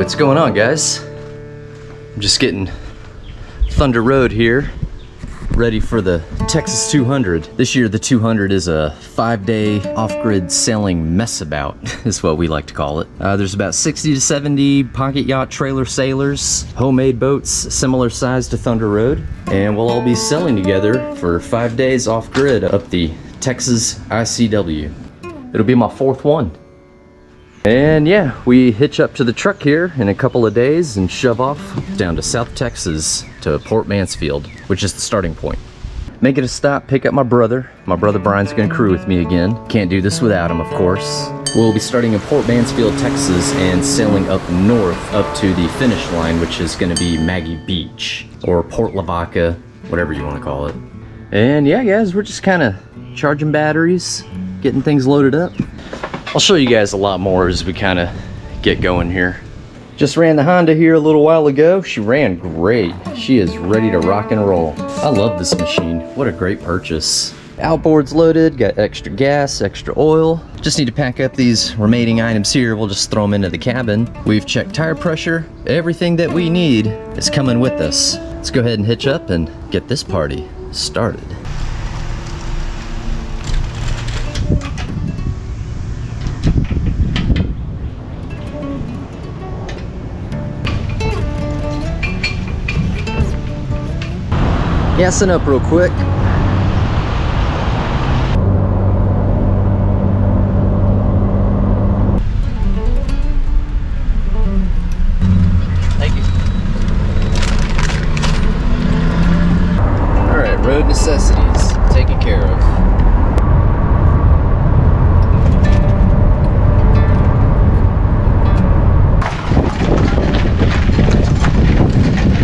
What's going on, guys? I'm just getting Thunder Road here, ready for the Texas 200. This year the 200 is a 5-day off-grid sailing mess-about, is what we like to call it. There's about 60 to 70 pocket yacht trailer sailors, homemade boats similar size to Thunder Road, and we'll all be sailing together for 5 days off-grid up the Texas ICW. It'll be my 4th one. And yeah, we hitch up to the truck here in a couple of days and shove off down to South Texas to Port Mansfield, which is the starting point. Make it a stop, pick up my brother. My brother Brian's gonna crew with me again. Can't do this without him, of course. We'll be starting in Port Mansfield, Texas, and sailing up north up to the finish line, which is gonna be Maggie Beach, or Port Lavaca, whatever you wanna call it. And yeah, guys, we're just kinda charging batteries, getting things loaded up. I'll show you guys a lot more as we kind of get going here. Just ran the Honda here a little while ago. She ran great. She is ready to rock and roll. I love this machine. What a great purchase. Outboard's loaded, got extra gas, extra oil. Just need to pack up these remaining items here. We'll just throw them into the cabin. We've checked tire pressure. Everything that we need is coming with us. Let's go ahead and hitch up and get this party started. Gassing up real quick. Thank you. All right, road necessities taken care of.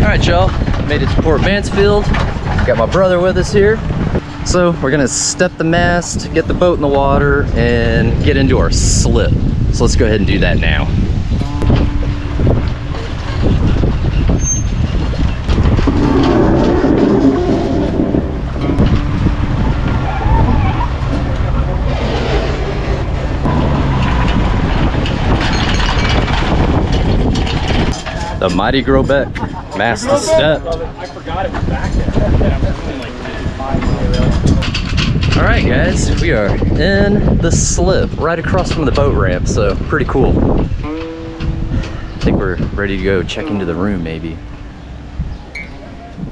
All right, y'all, made it to Port Mansfield. Got my brother with us here. So we're gonna step the mast, get the boat in the water, and get into our slip. So let's go ahead and do that now. The mighty Grobeck mast to step. I forgot it was back there. All right, guys, we are in the slip right across from the boat ramp, so pretty cool. I think we're ready to go check into the room, maybe.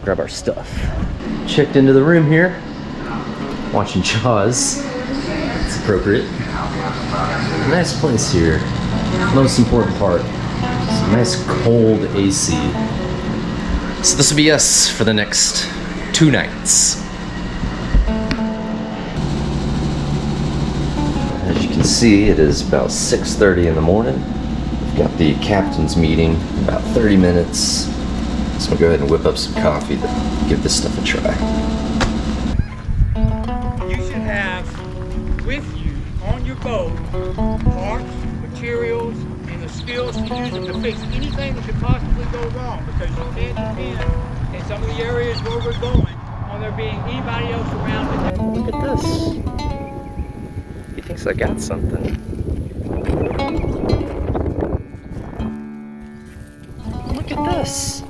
Grab our stuff. Checked into the room here, watching Jaws. It's appropriate. Nice place here. Most important part. Some nice cold AC. So this will be us for the next 2 nights. As you can see, it is about 6:30 in the morning. We've got the captain's meeting in about 30 minutes. So we'll go ahead and whip up some coffee to give this stuff a try. You should have with you on your boat parts, materials, and the skills to use them to fix anything that could possibly go wrong, because you can't depend in some of the areas where we're going on there being anybody else around. Look at this. He thinks I got something. Look at this.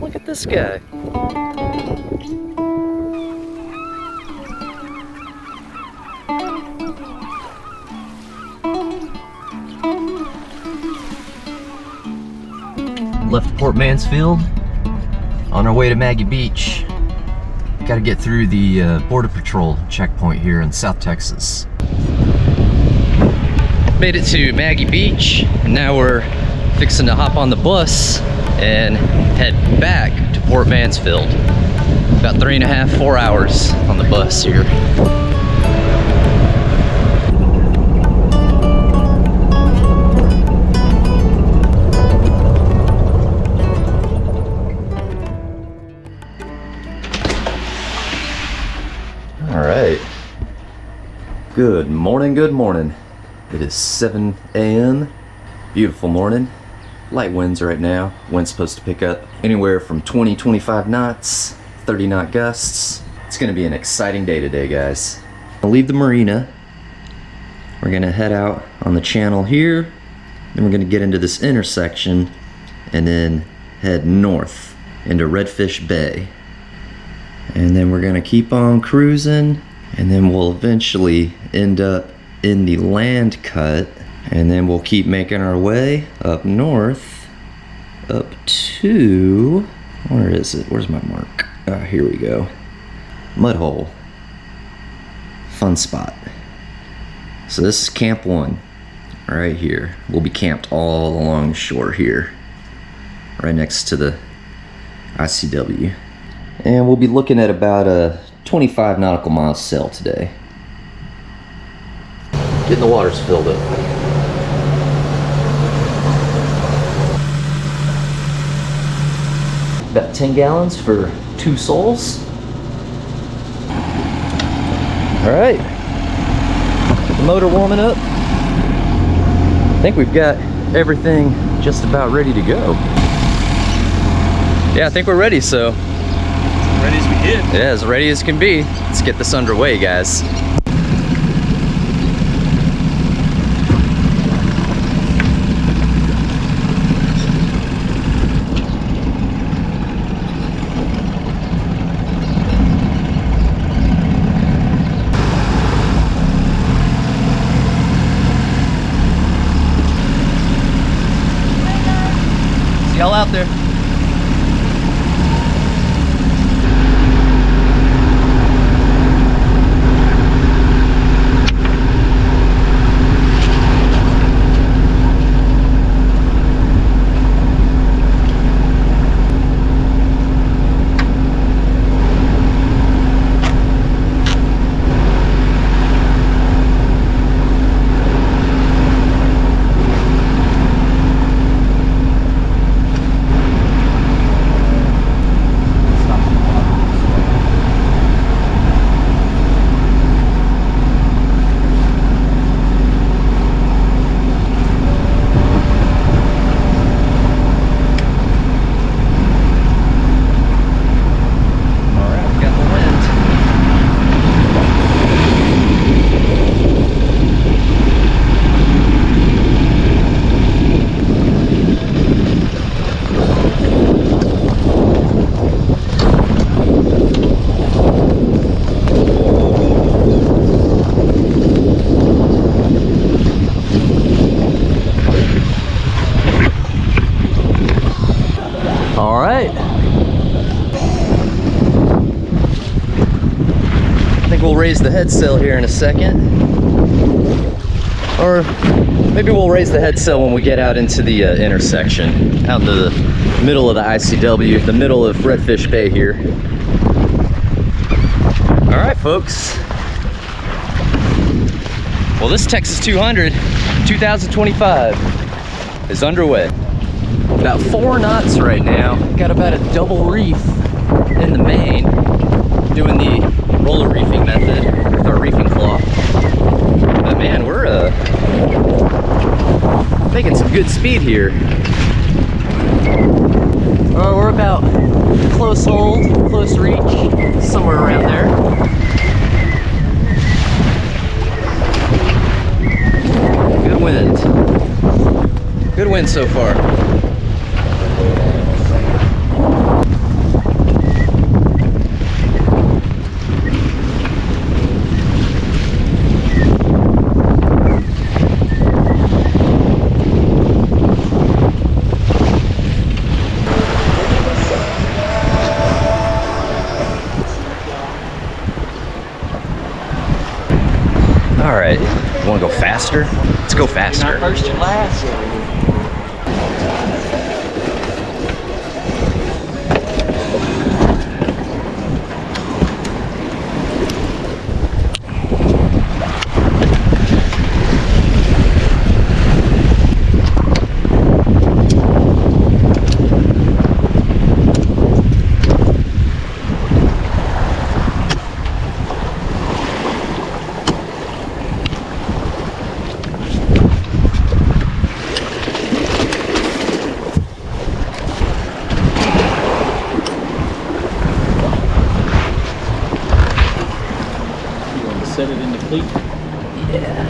Look at this guy. Left Port Mansfield, on our way to Maggie Beach. Got to get through the Border Patrol checkpoint here in South Texas. Made it to Maggie Beach, and now we're fixing to hop on the bus and head back to Port Mansfield. About 3.5, 4 hours on the bus here. All right. Good morning, good morning. It is 7 a.m. Beautiful morning. Light winds right now. Wind's supposed to pick up anywhere from 20, 25 knots, 30 knot gusts. It's gonna be an exciting day today, guys. I'll leave the marina. We're gonna head out on the channel here Then we're gonna get into this intersection and then head north into Redfish Bay. And then we're gonna keep on cruising, and then we'll eventually end up in the land cut, and then we'll keep making our way up north, up to, where is it? Where's my mark? Here we go. Mudhole. Fun spot. So this is Camp 1, right here. We'll be camped all along the shore here, right next to the ICW. And we'll be looking at about a 25 nautical miles sail today. Getting the waters filled up. About 10 gallons for 2 souls. All right, get the motor warming up. I think we've got everything just about ready to go. Yeah, I think we're ready, so. Ready as we get. Yeah, as ready as can be. Let's get this underway, guys. See y'all out there. All right. I think we'll raise the head sail here in a second. Or maybe we'll raise the head sail when we get out into the intersection, out into the middle of the ICW, the middle of Redfish Bay here. All right, folks. Well, this Texas 200 2025 is underway. About 4 knots right now. Got about a double reef in the main. Doing the roller reefing method with our reefing cloth. But man, we're making some good speed here. We're about close hold, close reach, somewhere around there. Good wind. Good wind so far. All right, you wanna go faster? Let's go faster. Not first and last. Set it in the cleat. Yeah.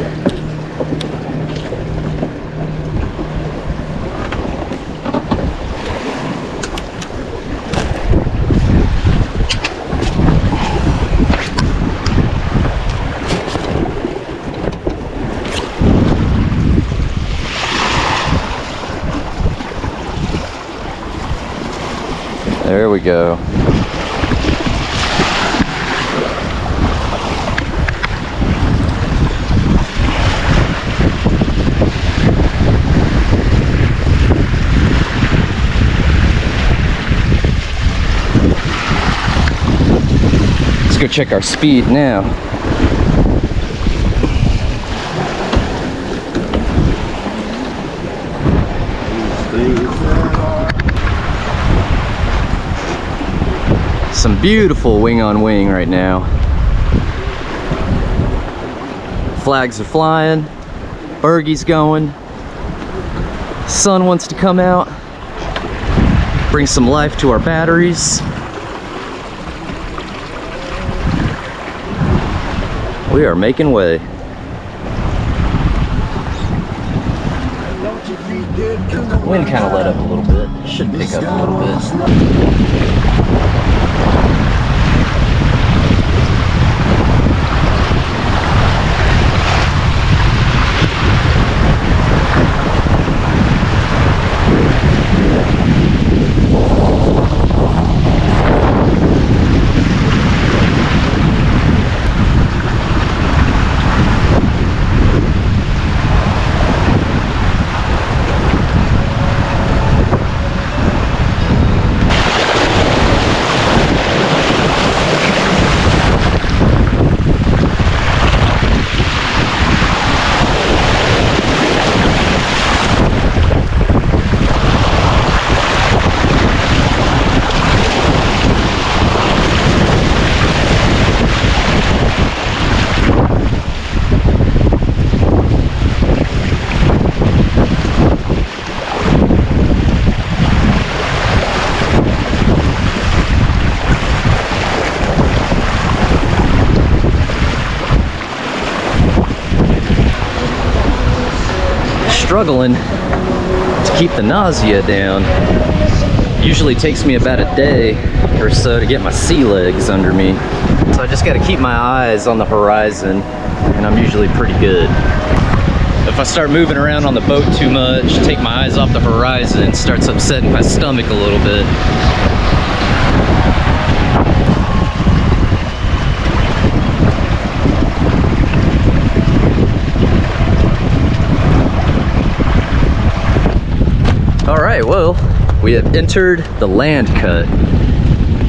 There we go. Let's go check our speed now. Some beautiful wing on wing right now. Flags are flying, Bergie's going, sun wants to come out, bring some life to our batteries. We are making way. Wind kind of let up a little bit. Should pick up a little bit. Struggling to keep the nausea down. Usually takes me about a day or so to get my sea legs under me. So I just got to keep my eyes on the horizon, and I'm usually pretty good. If I start moving around on the boat too much, take my eyes off the horizon, it starts upsetting my stomach a little bit. Alright, well, we have entered the land cut.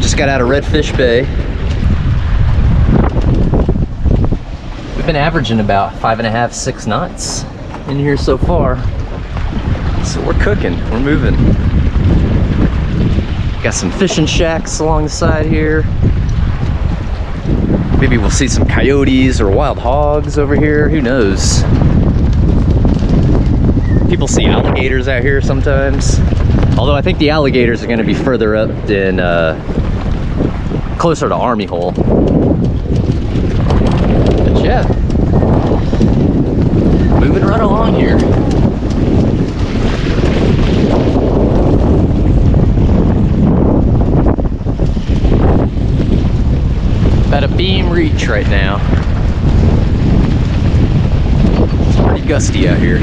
Just got out of Redfish Bay. We've been averaging about 5.5, 6 knots in here so far. So we're cooking, we're moving. Got some fishing shacks along the side here. Maybe we'll see some coyotes or wild hogs over here, who knows? People see alligators out here sometimes. Although I think the alligators are going to be further up in, closer to Army Hole. But yeah, moving right along here. About a beam reach right now. It's pretty gusty out here.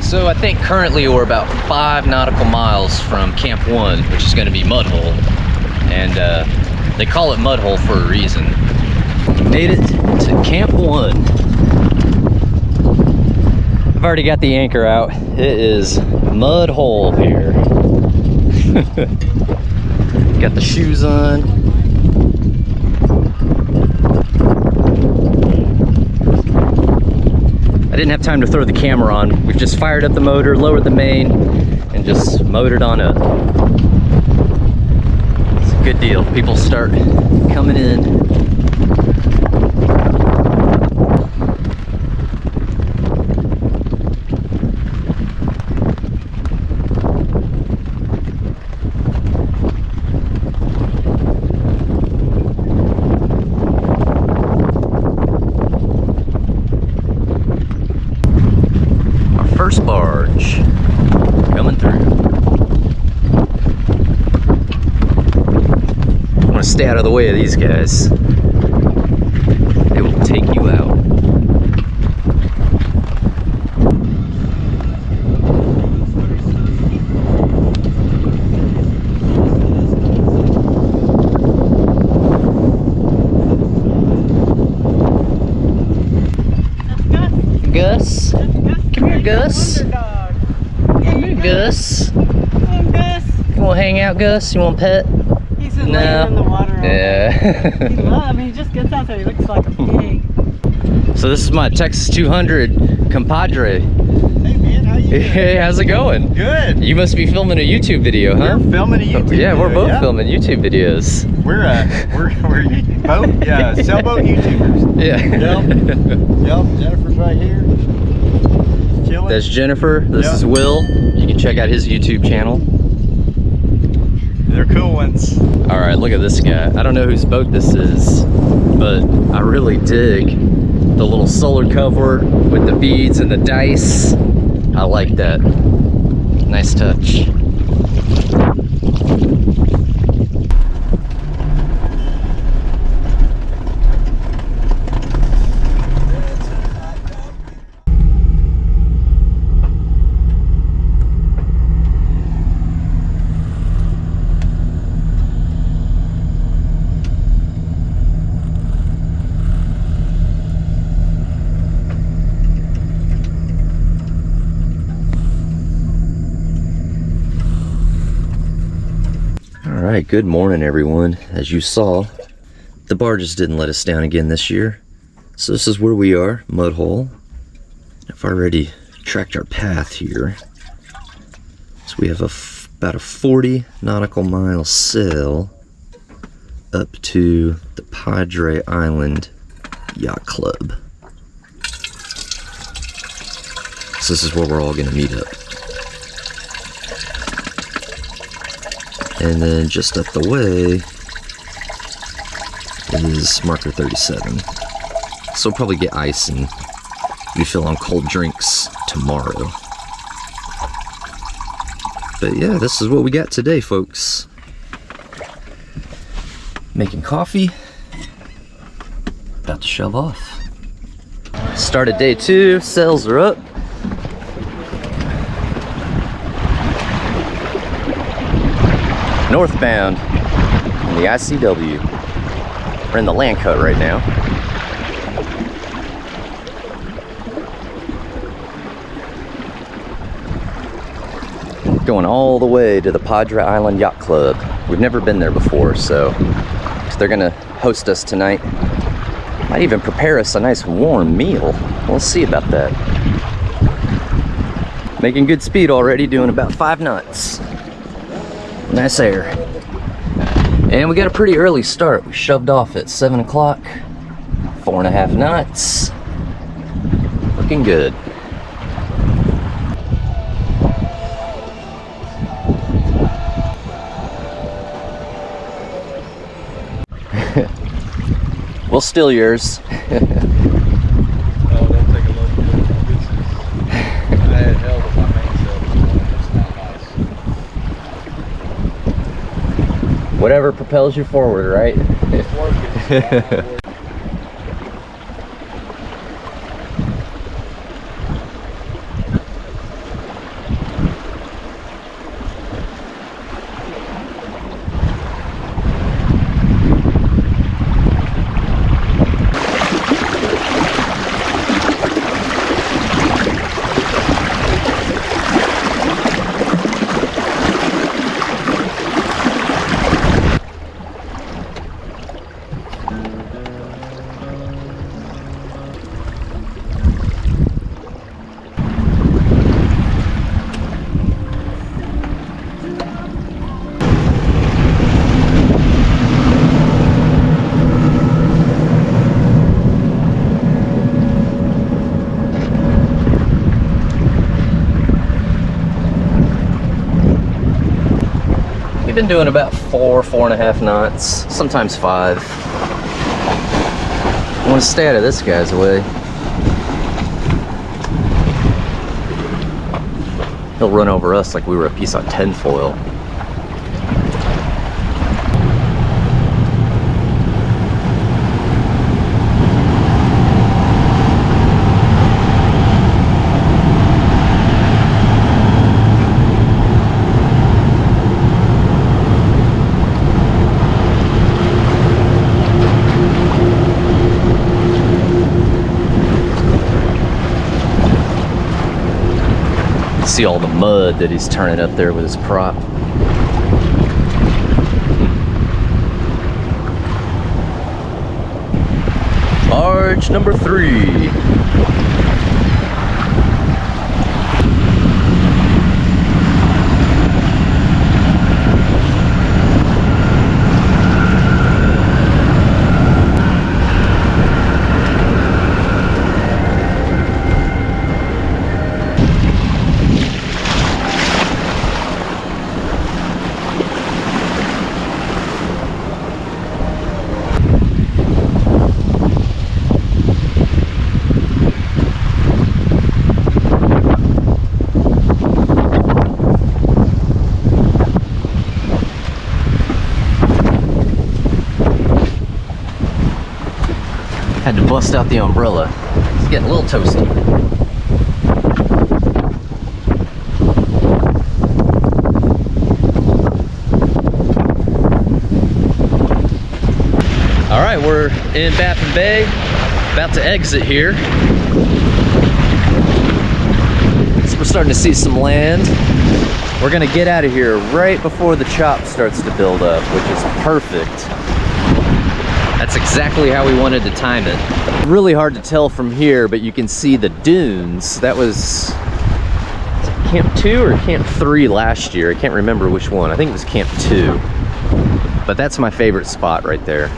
So I think currently we're about 5 nautical miles from Camp 1, which is going to be Mudhole. And they call it Mudhole for a reason. Made it to Camp 1. I've already got the anchor out. It is Mudhole here. Got the shoes on. I didn't have time to throw the camera on. We've just fired up the motor, lowered the main, and just motored on up. It's a good deal. People start coming in. Stay out of the way of these guys. They will take you out. Gus? Come here, Gus. Come here, Gus. You want to hang out, Gus? You want a pet? He's been laying in the water all day. Yeah. He just gets out there. He looks like a pig. So this is my Texas 200 compadre. Hey man, how you doing? Hey, how's it going? Good. You must be filming a YouTube video, huh? We're filming a YouTube Yeah, we're video, both yeah. filming YouTube videos. We're both sailboat YouTubers. Yeah. Yep. Jennifer's right here. Chilling. That's Jennifer. This Yep. is Will. You can check out his YouTube channel. They're cool ones. All right, look at this guy. I don't know whose boat this is, but I really dig the little solar cover with the beads and the dice. I like that. Nice touch. All right, good morning, everyone. As you saw, the barges didn't let us down again this year. So this is where we are, mud hole. I've already tracked our path here. So we have about a 40 nautical mile sail up to the Padre Island Yacht Club. So this is where we're all gonna meet up. And then just up the way is marker 37. So we'll probably get ice and refill on cold drinks tomorrow. But yeah, this is what we got today, folks. Making coffee. About to shove off. Started day 2, sails are up. Northbound in the ICW. We're in the land cut right now. Going all the way to the Padre Island Yacht Club. We've never been there before, so they're gonna host us tonight. Might even prepare us a nice warm meal. We'll see about that. Making good speed already, doing about 5 knots. Nice air. And we got a pretty early start. We shoved off at 7 o'clock, 4.5 knots. Looking good. We'll steal yours. Oh, don't take a look. I had hell with my mainsail. It's not nice. Whatever propels you forward, right? It's working. Been doing about 4.5 knots, sometimes 5. I want to stay out of this guy's way. He'll run over us like we were a piece of tinfoil. see all the mud that he's turning up there with his prop. Barge number 3. Had to bust out the umbrella. It's getting a little toasty. All right, we're in Baffin Bay, about to exit here. So we're starting to see some land. We're gonna get out of here right before the chop starts to build up, which is perfect. That's exactly how we wanted to time it. Really hard to tell from here, but you can see the dunes. That was Camp 2 or Camp 3 last year. I can't remember which one. I think it was Camp 2. But that's my favorite spot right there.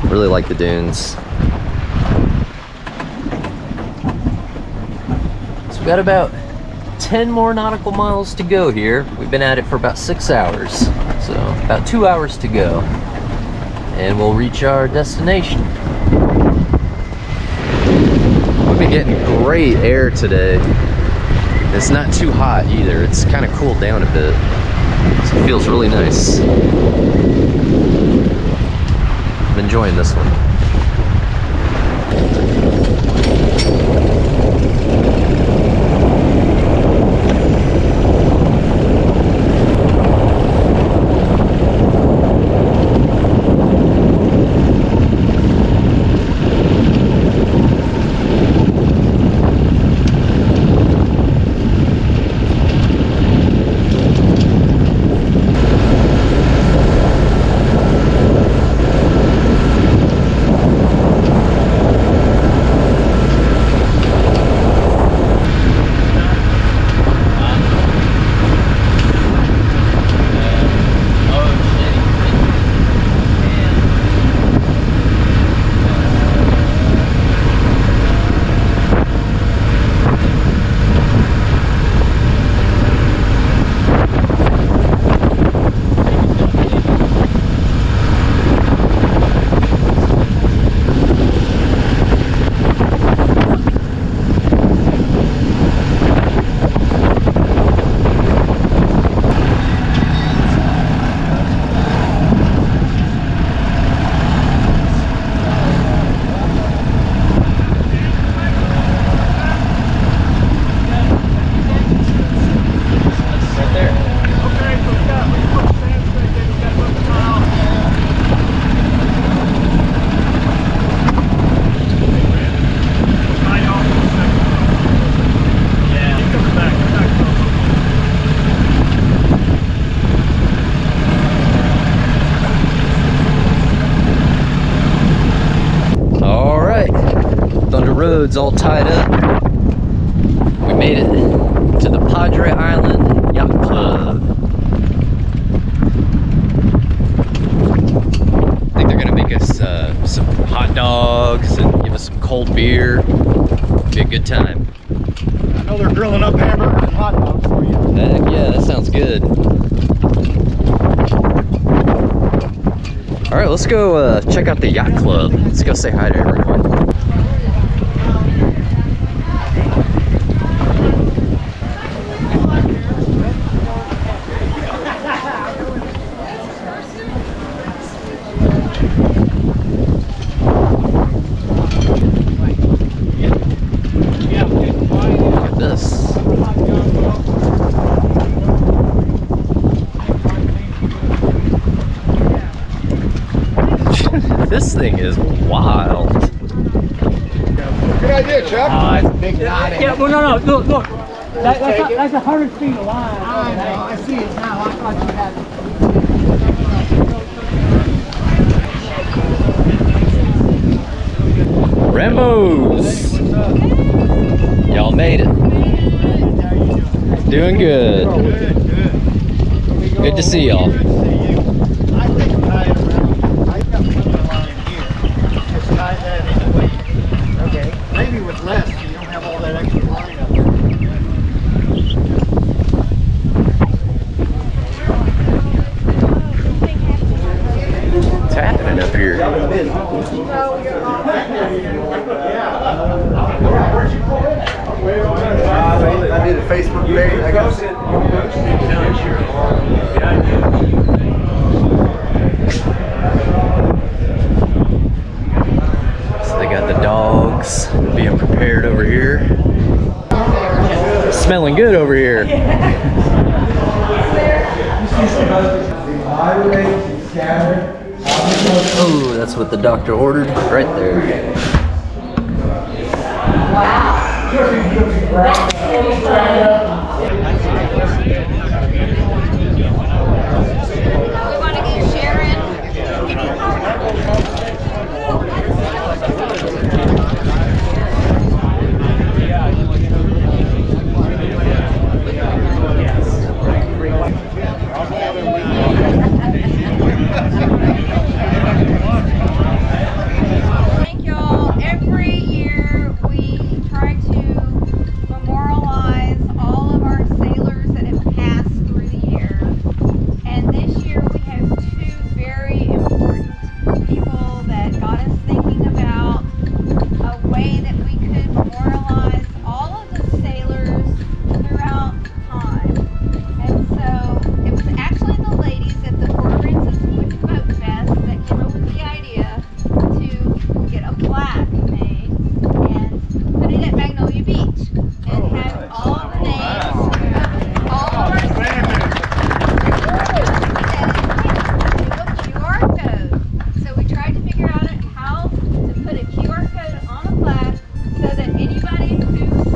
Really like the dunes. So we've got about 10 more nautical miles to go here. We've been at it for about 6 hours. So about 2 hours to go. And we'll reach our destination. We've been getting great air today. It's not too hot either. It's kind of cooled down a bit. So it feels really nice. I'm enjoying this one. Road's all tied up. We made it to the Padre Island Yacht Club. I think they're gonna make us some hot dogs and give us some cold beer. Be a good time. I know they're grilling up hamburgers and hot dogs for you. Heck yeah, that sounds good. All right, let's go check out the yacht club. Let's go say hi to everyone. This thing is wild. Good idea, Chuck. Yeah, well, no, look. That's 100 feet of line. I know, I see it now. I thought you had it. Rambos! Y'all made it. Doing good. Good to see y'all. I think I got one line here. Just tie that in way. Okay. Maybe with less, so you don't have all that extra line up there. What's happening up here? I did a Facebook page. I got So they got the dogs being prepared over here. Smelling good over here. Oh, that's what the doctor ordered right there. We want to get Sharon. Thank y'all. Every year we try to memorialize all of our sailors that have passed through the year. And this year we have two very important people that got us thinking about a way that we could memorialize all of the sailors throughout time. And so it was actually the ladies at the Fort Francis Wooden Boat Fest that came up with the idea to get a plaque made and put it at Magnolia Beach and have all of the names of all of our sailors with a QR code. So we tried to figure out how to put a QR code on a plaque so that anybody who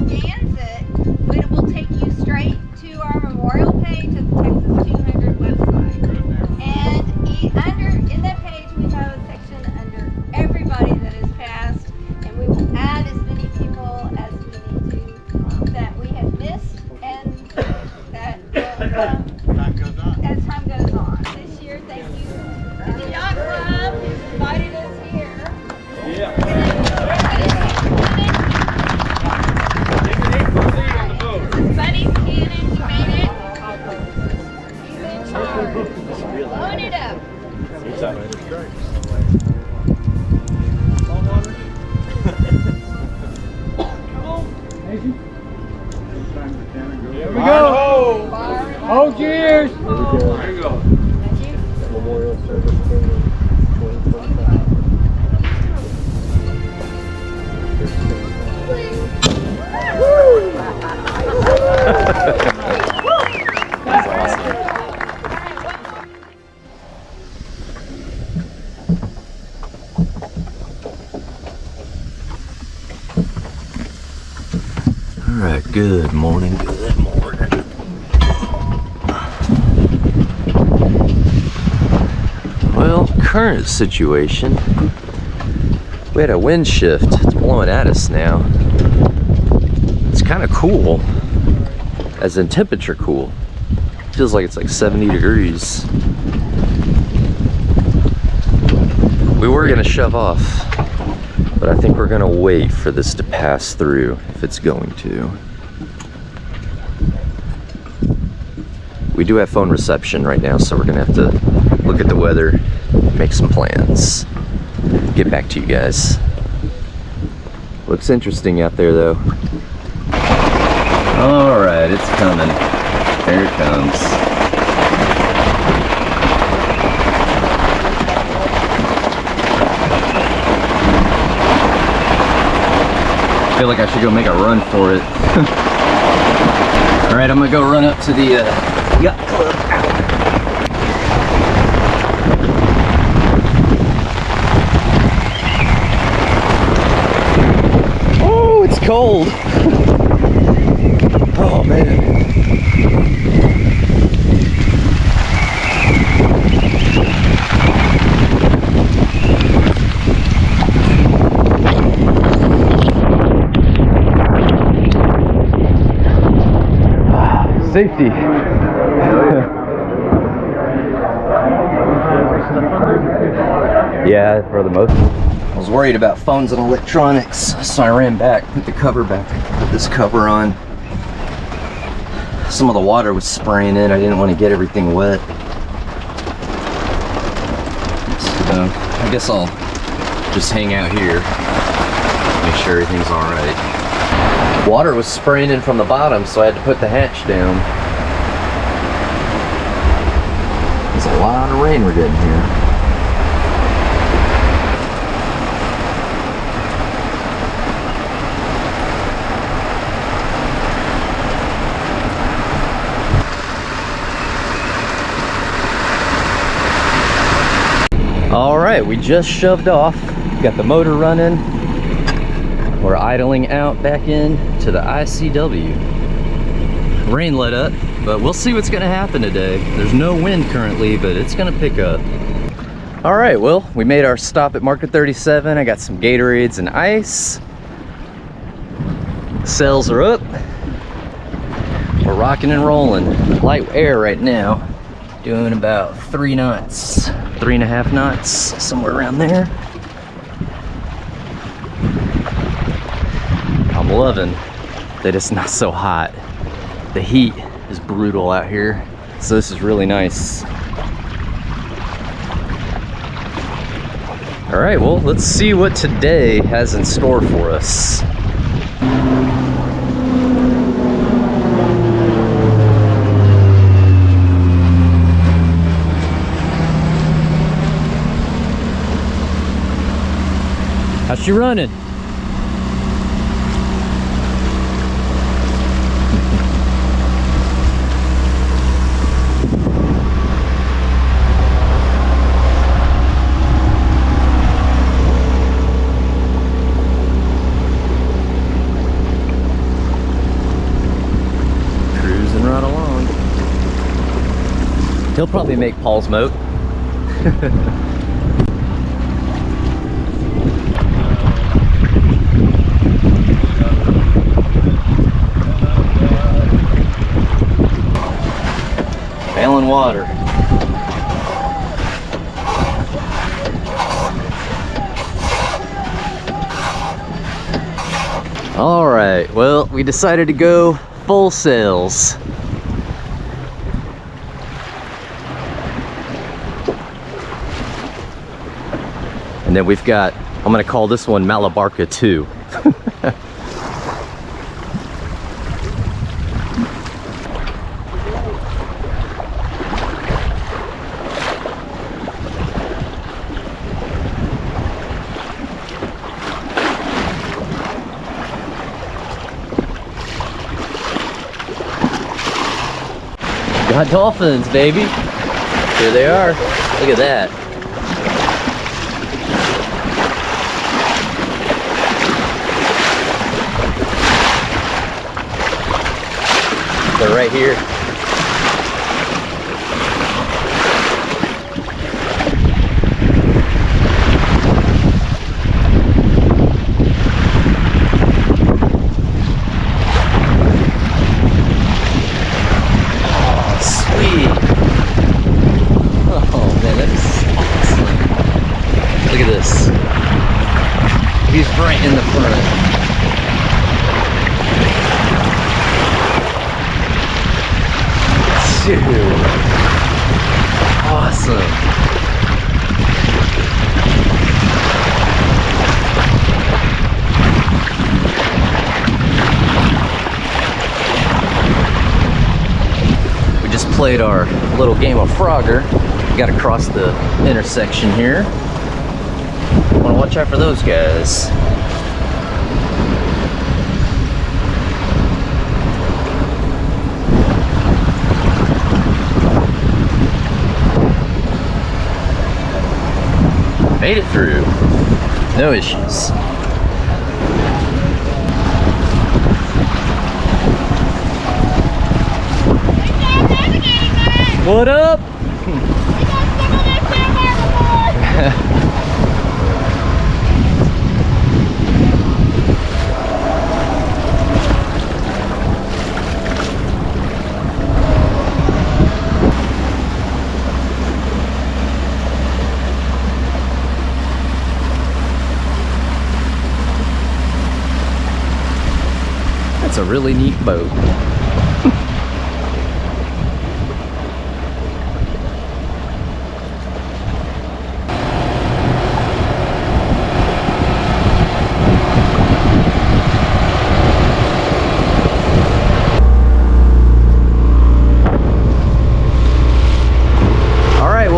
scans it will take you straight to our memorial page of the Texas 200 website. And in that page we have a section under everybody that has passed, and we will add as many people as we need to that we have missed and that will come as time goes on. This year, thank you to the Yacht Club who's invited us here. This is Buddy Cannon, who made it. He's in charge. Blowing it up. Here we go. Oh, cheers. There you go. Memorial Service came in 2025. That's awesome. All right, good morning, good morning. Well, current situation, we had a wind shift. It's blowing at us now. It's kind of cool, as in temperature cool. Feels like it's like 70 degrees. We were gonna shove off, but I think we're gonna wait for this to pass through, if it's going to. We do have phone reception right now, so we're gonna have to look at the weather, make some plans, get back to you guys. Looks interesting out there though. All right, it's coming. There it comes. I feel like I should go make a run for it. All right, I'm gonna go run up to the yacht club. Oh, it's cold. Oh man. safety. Yeah, for the most. I was worried about phones and electronics, so I ran back, put the cover back, put this cover on. Some of the water was spraying in. I didn't want to get everything wet. So I guess I'll just hang out here, make sure everything's all right. Water was spraying in from the bottom, so I had to put the hatch down. There's a lot of rain we're getting here. All right, we just shoved off. Got the motor running. We're idling out back in to the ICW. Rain let up, but we'll see what's gonna happen today. There's no wind currently, but it's gonna pick up. All right, well, we made our stop at Market 37. I got some Gatorades and ice. Sails are up. We're rocking and rolling. Light air right now. Doing about 3 knots, 3.5 knots, somewhere around there. I'm loving that it's not so hot. The heat is brutal out here, so this is really nice. All right, well, let's see what today has in store for us. How's she running? Cruising right along. He'll probably make Paul's moat. Bailing water. All right, well, we decided to go full sails. And then we've got, I'm gonna call this one Malabarca 2. Got dolphins, baby. Here they are. Look at that. They're right here. He's right in the front. Dude. Awesome. We just played our little game of Frogger. We got across the intersection here. Want to watch out for those guys. Made it through. No issues. What up? It's a really neat boat.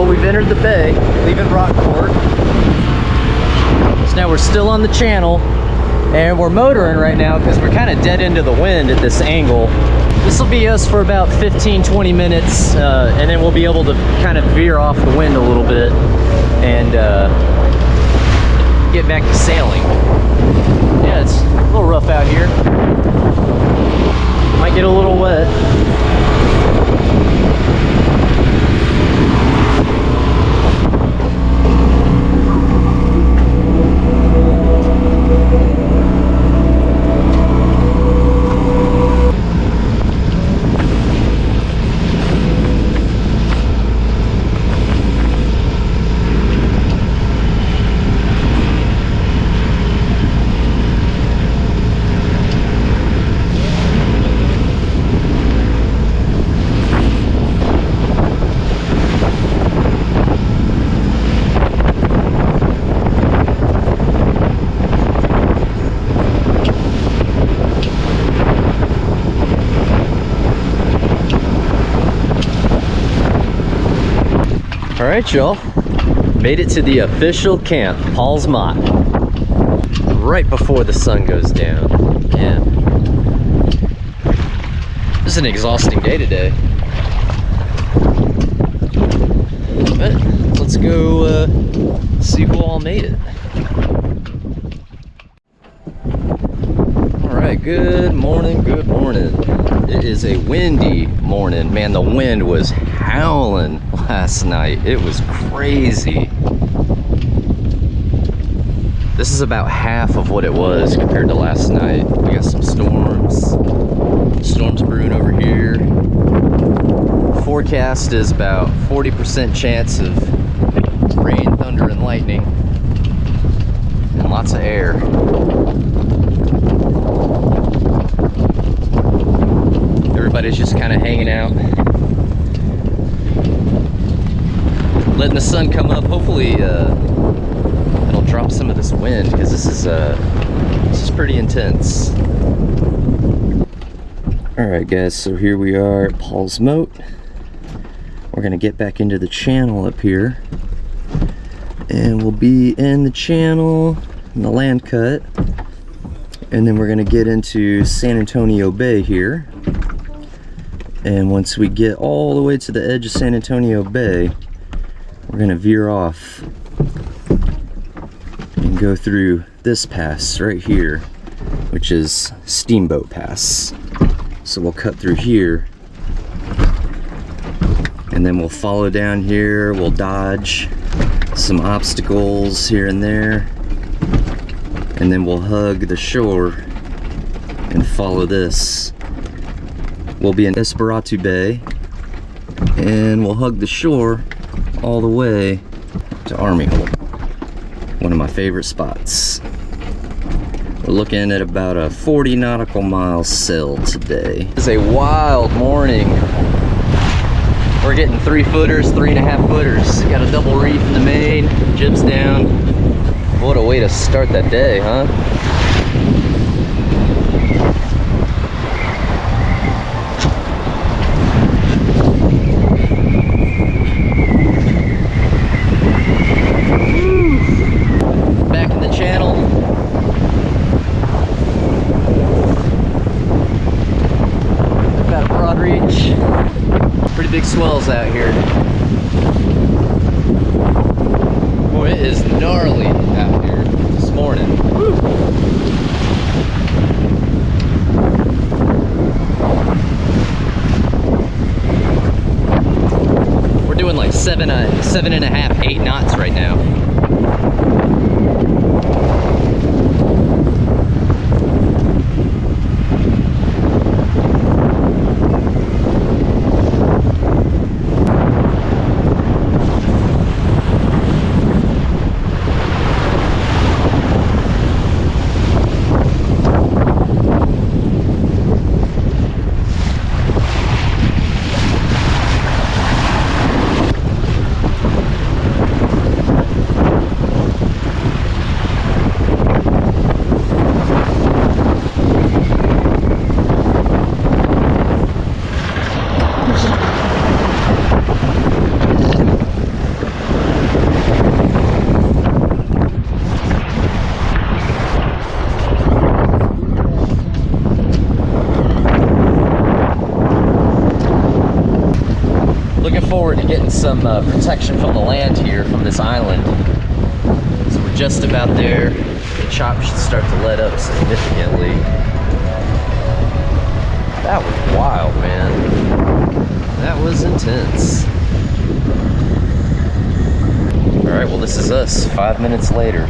We've entered the bay, leaving Rockport. So now we're still on the channel, and we're motoring right now because we're kind of dead into the wind at this angle. This will be us for about 15-20 minutes, and then we'll be able to kind of veer off the wind a little bit and get back to sailing. Yeah, it's a little rough out here. Might get a little wet. All right, y'all, made it to the official camp, Paul's Mott, right before the sun goes down. Man, this is an exhausting day today, but let's go see who all made it. All right, good morning, good morning. It is a windy morning. Man, the wind was howling last night. It was crazy. This is about half of what it was compared to last night. We got some storms brewing over here. Forecast is about 40% chance of rain, thunder, and lightning, and lots of air. Everybody's just kind of hanging out, letting the sun come up. Hopefully it'll drop some of this wind, because this is pretty intense. All right, guys, so here we are at Paul's Moat. We're gonna get back into the channel up here, and we'll be in the channel in the land cut, and then we're gonna get into San Antonio Bay here. And once we get all the way to the edge of San Antonio Bay, we're gonna veer off and go through this pass right here, which is Steamboat Pass. So we'll cut through here, and then we'll follow down here. We'll dodge some obstacles here and there, and then we'll hug the shore and follow this. We'll be in Espiritu Bay, and we'll hug the shore all the way to Army Hole, one of my favorite spots. We're looking at about a 40 nautical mile sail today. It's a wild morning. We're getting 3-footers, 3.5 footers. Got a double reef in the main, jibs down. What a way to start that day, huh? Back in the channel. Got a broad reach. Pretty big swells out here. Boy, it is gnarly out here this morning. Woo. We're doing like 7.5, 8 knots right now. getting some protection from the land here, from this island. So we're just about there. The chop should start to let up significantly. That was wild, man. That was intense. All right, well, this is us 5 minutes later.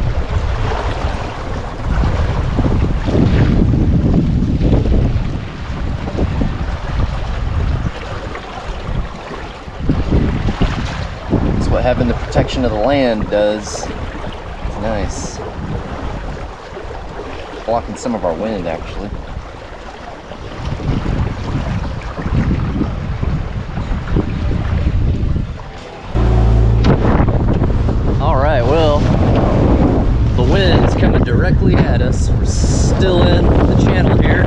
That's what having the protection of the land does. It's nice. Blocking some of our wind, actually. Alright, well, the wind's coming directly at us. We're still in the channel here,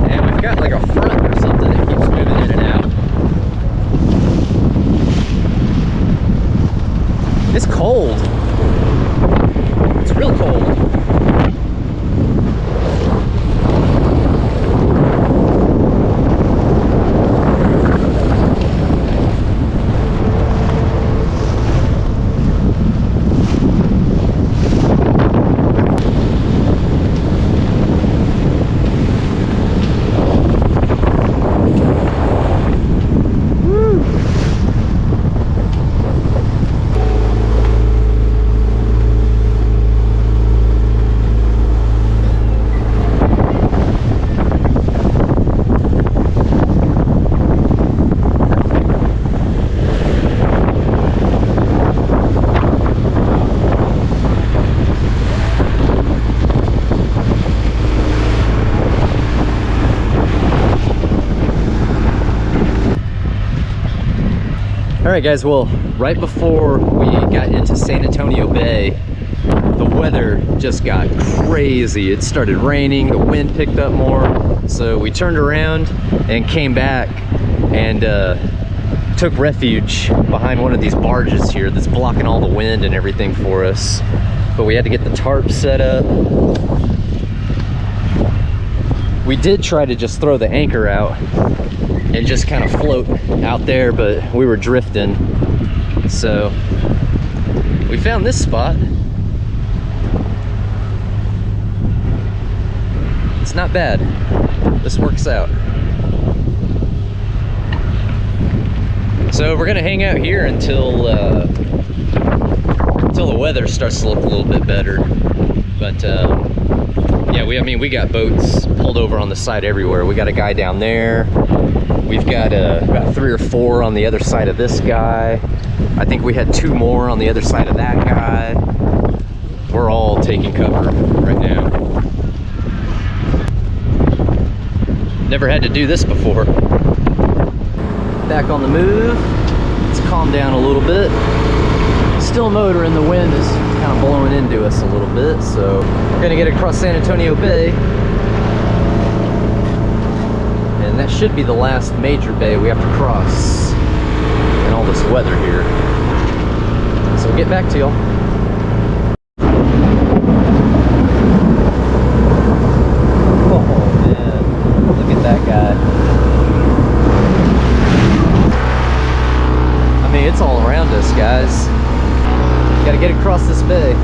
and we've got like a front or something that keeps moving in and out. It's cold. It's real cold. All right, guys, well, right before we got into San Antonio Bay, the weather just got crazy. It started raining, the wind picked up more, so we turned around and came back and took refuge behind one of these barges here that's blocking all the wind and everything for us. But we had to get the tarp set up. We did try to just throw the anchor out and just kind of float out there, but we were drifting. So we found this spot. It's not bad. This works out. So we're gonna hang out here until the weather starts to look a little bit better. But yeah, we got boats pulled over on the side everywhere. We got a guy down there. We've got about 3 or 4 on the other side of this guy. I think we had 2 more on the other side of that guy. We're all taking cover right now. Never had to do this before. Back on the move. It's calmed down a little bit. Still motoring, the wind is kind of blowing into us a little bit, so we're gonna get across San Antonio Bay. And that should be the last major bay we have to cross in all this weather here. So we'll get back to y'all. Oh man, look at that guy. I mean, it's all around us, guys. Gotta get across this bay.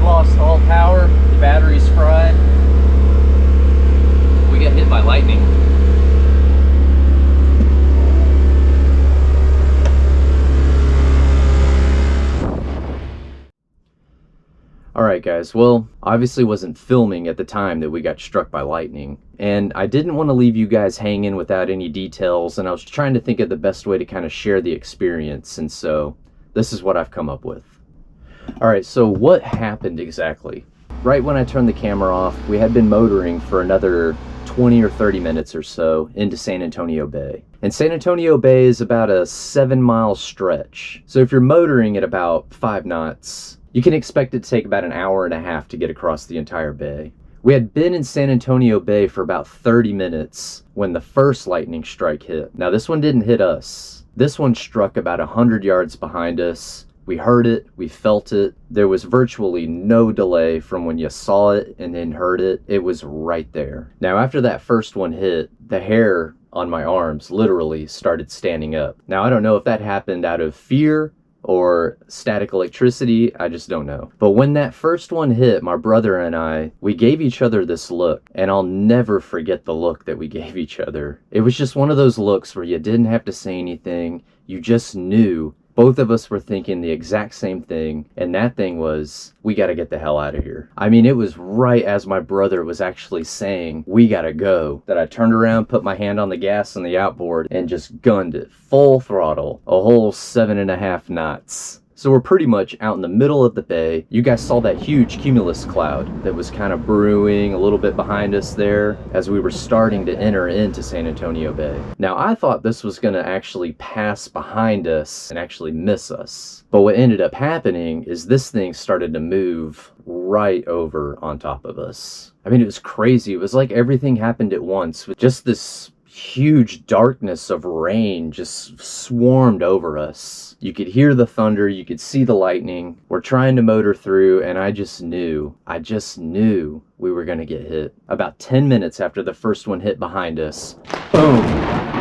Lost all power, the battery's fried. We got hit by lightning. All right, Alright guys, well, obviously wasn't filming at the time that we got struck by lightning, and I didn't want to leave you guys hanging without any details, and I was trying to think of the best way to kind of share the experience, and so this is what I've come up with. Alright, so what happened exactly? Right when I turned the camera off, we had been motoring for another 20 or 30 minutes or so into San Antonio Bay. And San Antonio Bay is about a 7-mile stretch. So if you're motoring at about 5 knots, you can expect it to take about an hour and a half to get across the entire bay. We had been in San Antonio Bay for about 30 minutes when the first lightning strike hit. Now this one didn't hit us. This one struck about 100 yards behind us. We heard it, we felt it. There was virtually no delay from when you saw it and then heard it. It was right there. Now after that first one hit, the hair on my arms literally started standing up. Now I don't know if that happened out of fear or static electricity, I just don't know. But when that first one hit, my brother and I, we gave each other this look, and I'll never forget the look that we gave each other. It was just one of those looks where you didn't have to say anything, you just knew. Both of us were thinking the exact same thing, and that thing was, we gotta get the hell out of here. I mean, it was right as my brother was actually saying, we gotta go, that I turned around, put my hand on the gas on the outboard, and just gunned it, full throttle, a whole 7.5 knots. So we're pretty much out in the middle of the bay. You guys saw that huge cumulus cloud that was kind of brewing a little bit behind us there as we were starting to enter into San Antonio Bay. Now I thought this was gonna actually pass behind us and actually miss us. But what ended up happening is this thing started to move right over on top of us. I mean, it was crazy. It was like everything happened at once with just this huge darkness of rain just swarmed over us. You could hear the thunder, you could see the lightning. We're trying to motor through, and I just knew we were gonna get hit. About 10 minutes after the first one hit behind us, boom,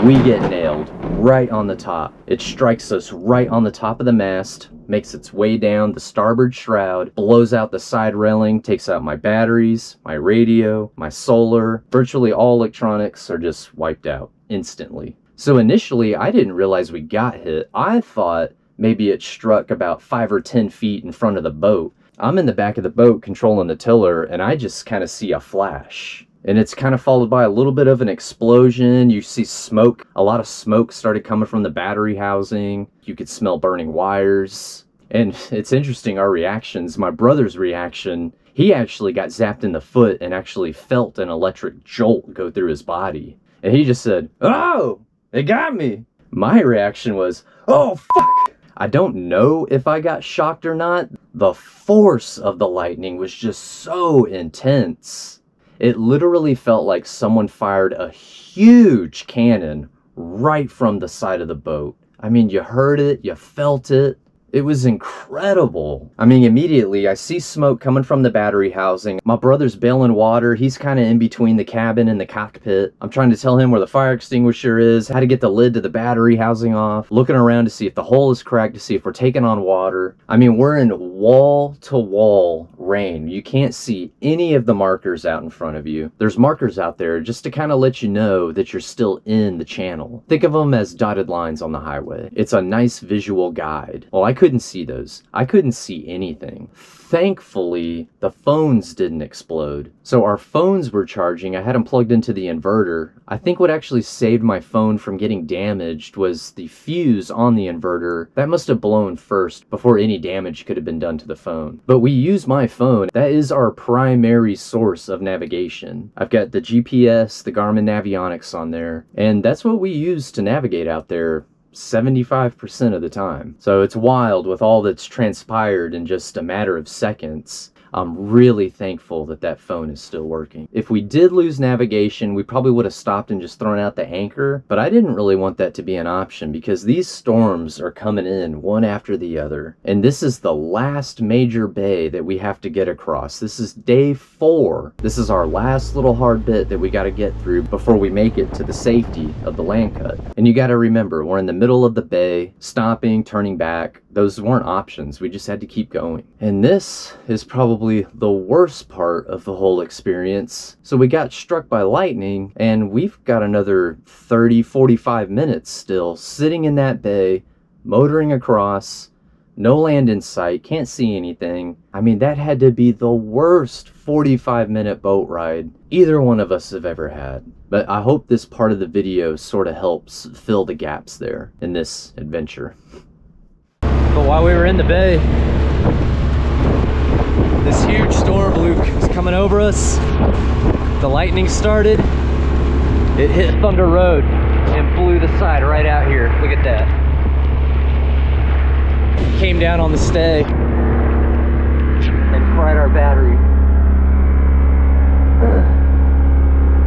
we get nailed right on the top. It strikes us right on the top of the mast, makes its way down the starboard shroud, blows out the side railing, takes out my batteries, my radio, my solar. Virtually all electronics are just wiped out instantly. So initially, I didn't realize we got hit. I thought maybe it struck about 5 or 10 feet in front of the boat. I'm in the back of the boat controlling the tiller, and I just kind of see a flash. And it's kind of followed by a little bit of an explosion. You see smoke. A lot of smoke started coming from the battery housing. You could smell burning wires. And it's interesting, our reactions. My brother's reaction, he actually got zapped in the foot and actually felt an electric jolt go through his body. And he just said, "Oh, it got me." My reaction was, "Oh, fuck." I don't know if I got shocked or not. The force of the lightning was just so intense. It literally felt like someone fired a huge cannon right from the side of the boat. I mean, you heard it, you felt it. It was incredible. I mean, immediately I see smoke coming from the battery housing. My brother's bailing water. He's kind of in between the cabin and the cockpit. I'm trying to tell him where the fire extinguisher is, how to get the lid to the battery housing off, looking around to see if the hole is cracked, to see if we're taking on water. I mean, we're in wall-to-wall rain. You can't see any of the markers out in front of you. There's markers out there just to kind of let you know that you're still in the channel. Think of them as dotted lines on the highway. It's a nice visual guide. Well, I couldn't see those. I couldn't see anything. Thankfully, the phones didn't explode. So our phones were charging. I had them plugged into the inverter. I think what actually saved my phone from getting damaged was the fuse on the inverter. That must have blown first before any damage could have been done to the phone. But we use my phone. That is our primary source of navigation. I've got the GPS, the Garmin Navionics on there, and that's what we use to navigate out there 75% of the time. So it's wild with all that's transpired in just a matter of seconds. I'm really thankful that that phone is still working. If we did lose navigation, we probably would have stopped and just thrown out the anchor, but I didn't really want that to be an option because these storms are coming in one after the other. And this is the last major bay that we have to get across. This is day 4. This is our last little hard bit that we got to get through before we make it to the safety of the land cut. And you got to remember, we're in the middle of the bay, stopping, turning back. Those weren't options. We just had to keep going. And this is probably the worst part of the whole experience. So we got struck by lightning, and we've got another 30, 45 minutes still sitting in that bay, motoring across, no land in sight, can't see anything. I mean, that had to be the worst 45-minute boat ride either one of us have ever had. But I hope this part of the video sort of helps fill the gaps there in this adventure. But while we were in the bay, this huge storm was coming over us. The lightning started. It hit Thunder Road and blew the side right out here. Look at that. Came down on the stay and fried our battery.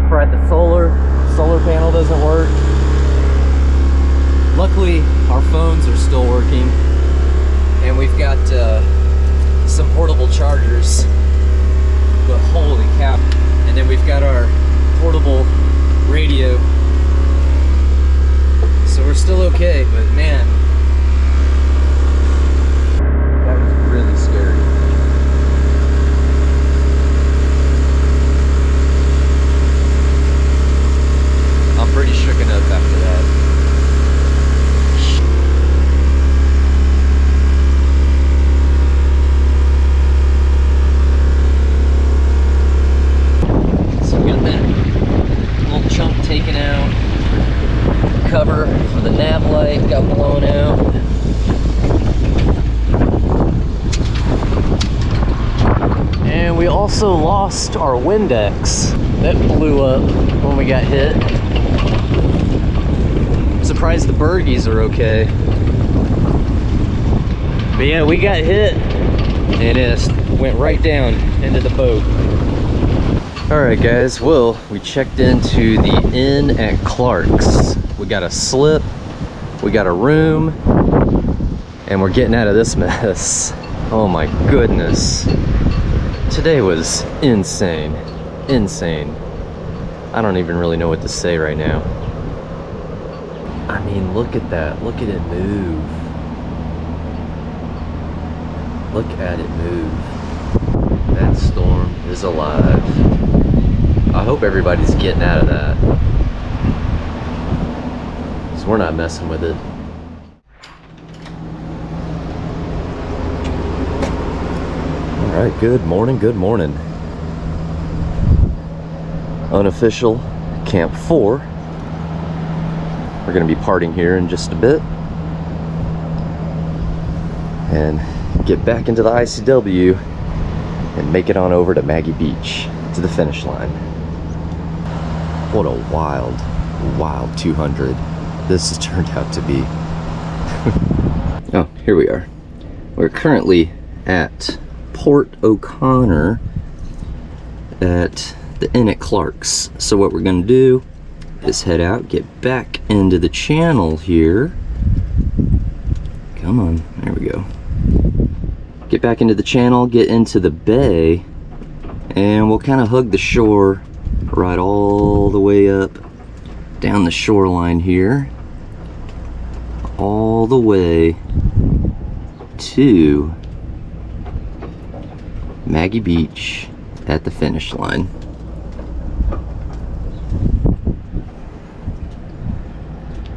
Fried the solar panel doesn't work. Luckily, our phones are still working, and we've got some portable chargers. But holy cow! And then we've got our portable radio, so we're still okay. But man, that was really scary. I'm pretty shooken up after that. So we got that little chunk taken out. Cover for the nav light got blown out. And we also lost our Windex. That blew up when we got hit. I'm surprised the Bergies are okay. But yeah, we got hit and it went right down into the boat. Alright guys, well, we checked into the inn at Clark's. We got a slip, we got a room, and we're getting out of this mess. Oh my goodness. Today was insane. Insane. I don't even really know what to say right now. I mean, look at that. Look at it move. Look at it move. That storm is alive. I hope everybody's getting out of that, so we're not messing with it. All right, good morning, good morning. Unofficial Camp 4. We're gonna be parting here in just a bit and get back into the ICW and make it on over to Maggie Beach to the finish line. What a wild, wild 200 this has turned out to be. Oh, here we are. We're currently at Port O'Connor at the inn at Clark's. So what we're gonna do is head out, get back into the channel here. Come on, there we go. Get back into the channel, get into the bay, and we'll kind of hug the shore right all the way up down the shoreline here, all the way to Maggie Beach at the finish line.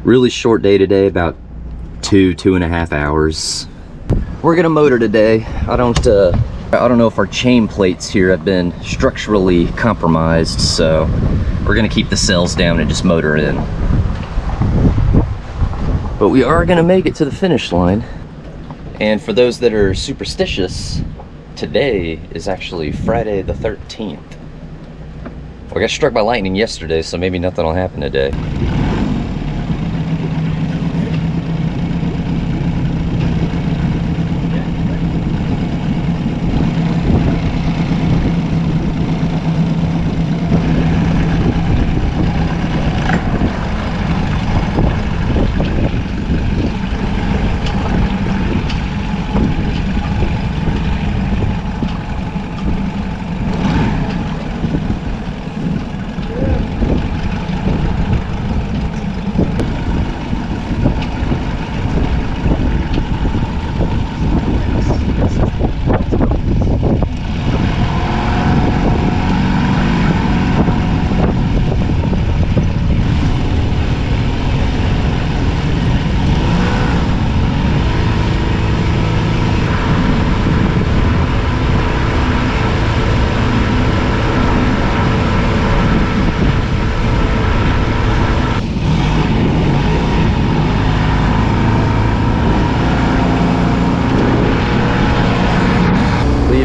Really short day today, about 2.5 hours. We're gonna motor today. I don't know if our chain plates here have been structurally compromised, so we're gonna keep the sails down and just motor in. But we are gonna make it to the finish line. And for those that are superstitious, today is actually Friday the 13th. We got struck by lightning yesterday, so maybe nothing will happen today.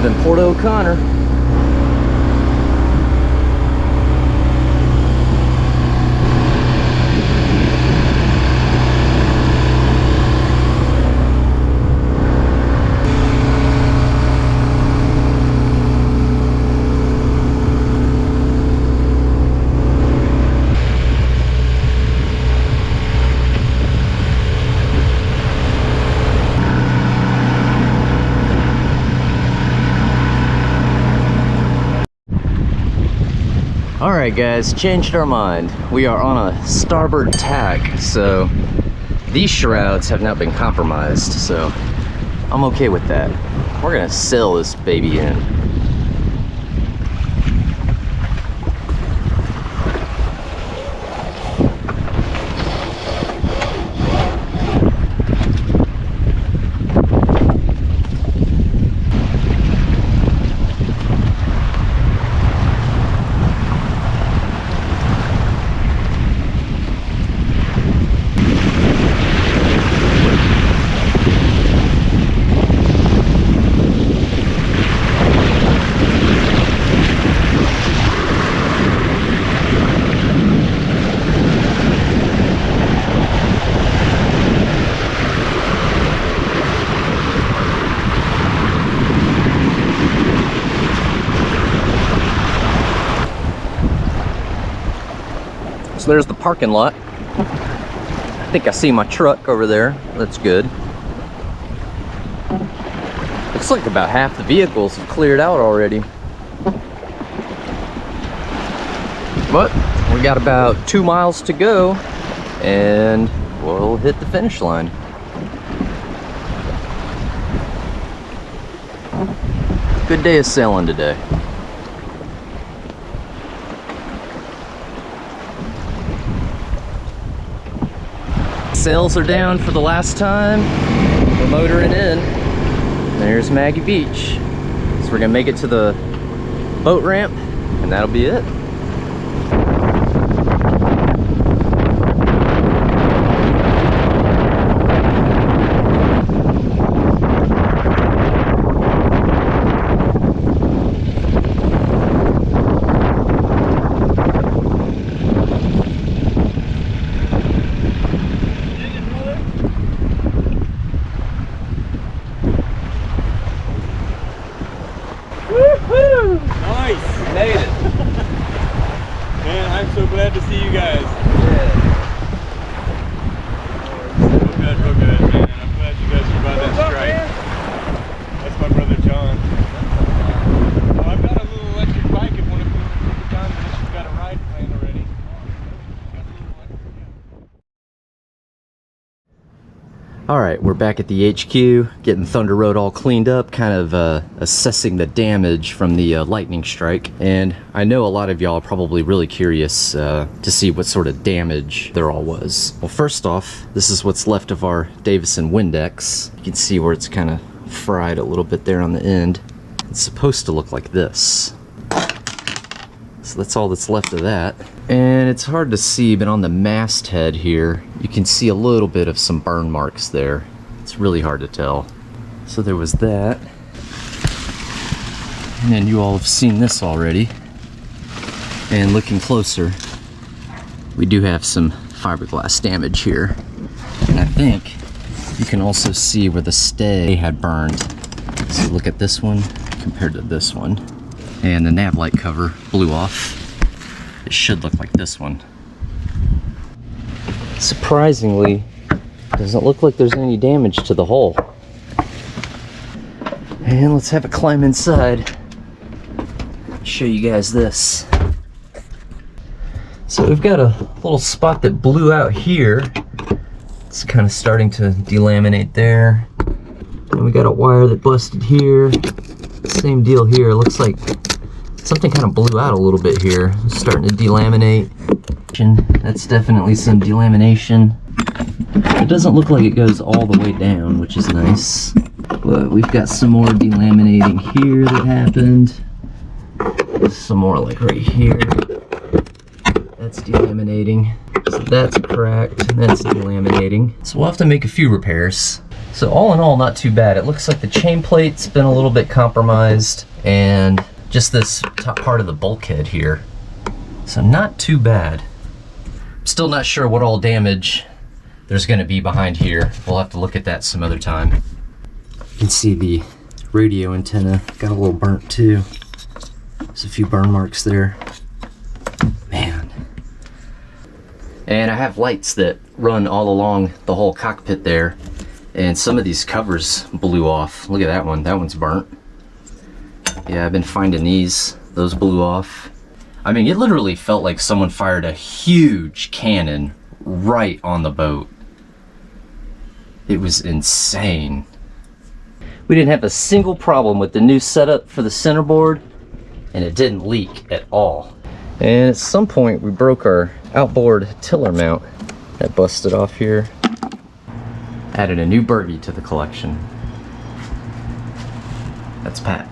leaving Port O'Connor. Alright guys, changed our mind. We are on a starboard tack, so these shrouds have not been compromised, so I'm okay with that. We're gonna sail this baby in. So there's the parking lot. I think I see my truck over there. That's good. Looks like about half the vehicles have cleared out already. But we got about 2 miles to go and we'll hit the finish line. Good day of sailing today. Sails are down for the last time. We're motoring in. There's Maggie Beach. So we're gonna make it to the boat ramp and that'll be it. Nice! Made it! Man, I'm so glad to see you guys. Real good, man. I'm glad you guys survived that strike. That's my brother John. Well, I've got a little electric bike if one of you want to take it down, unless you've got a ride planned already. Alright, we're back at the HQ, getting Thunder Road all cleaned up, kind of assessing the damage from the lightning strike. And I know a lot of y'all are probably really curious to see what sort of damage there all was. Well, first off, this is what's left of our Davison Windex. You can see where it's kind of fried a little bit there on the end. It's supposed to look like this. So that's all that's left of that. And it's hard to see, but on the masthead here, you can see a little bit of some burn marks there. It's really hard to tell. So there was that. And then you all have seen this already. And looking closer, we do have some fiberglass damage here. And I think you can also see where the stay had burned. So look at this one compared to this one. And the nav light cover blew off. It should look like this one. Surprisingly, it doesn't look like there's any damage to the hull. And let's have a climb inside. Show you guys this. So we've got a little spot that blew out here. It's kind of starting to delaminate there. And we got a wire that busted here. Same deal here. It looks like something kind of blew out a little bit here. It's starting to delaminate. That's definitely some delamination. It doesn't look like it goes all the way down, which is nice. But we've got some more delaminating here that happened. Some more like right here. That's delaminating. So that's cracked. That's delaminating. So we'll have to make a few repairs. So all in all, not too bad. It looks like the chain plate's been a little bit compromised, and just this top part of the bulkhead here. So not too bad. Still not sure what all damage there's gonna be behind here. We'll have to look at that some other time. You can see the radio antenna got a little burnt too. There's a few burn marks there. Man. And I have lights that run all along the whole cockpit there, and some of these covers blew off. Look at that one. That one's burnt. Yeah, I've been finding these. Those blew off. I mean, it literally felt like someone fired a huge cannon right on the boat. It was insane. We didn't have a single problem with the new setup for the centerboard, and it didn't leak at all. And at some point we broke our outboard tiller mount. That busted off here. Added a new Bergie to the collection. That's Pat.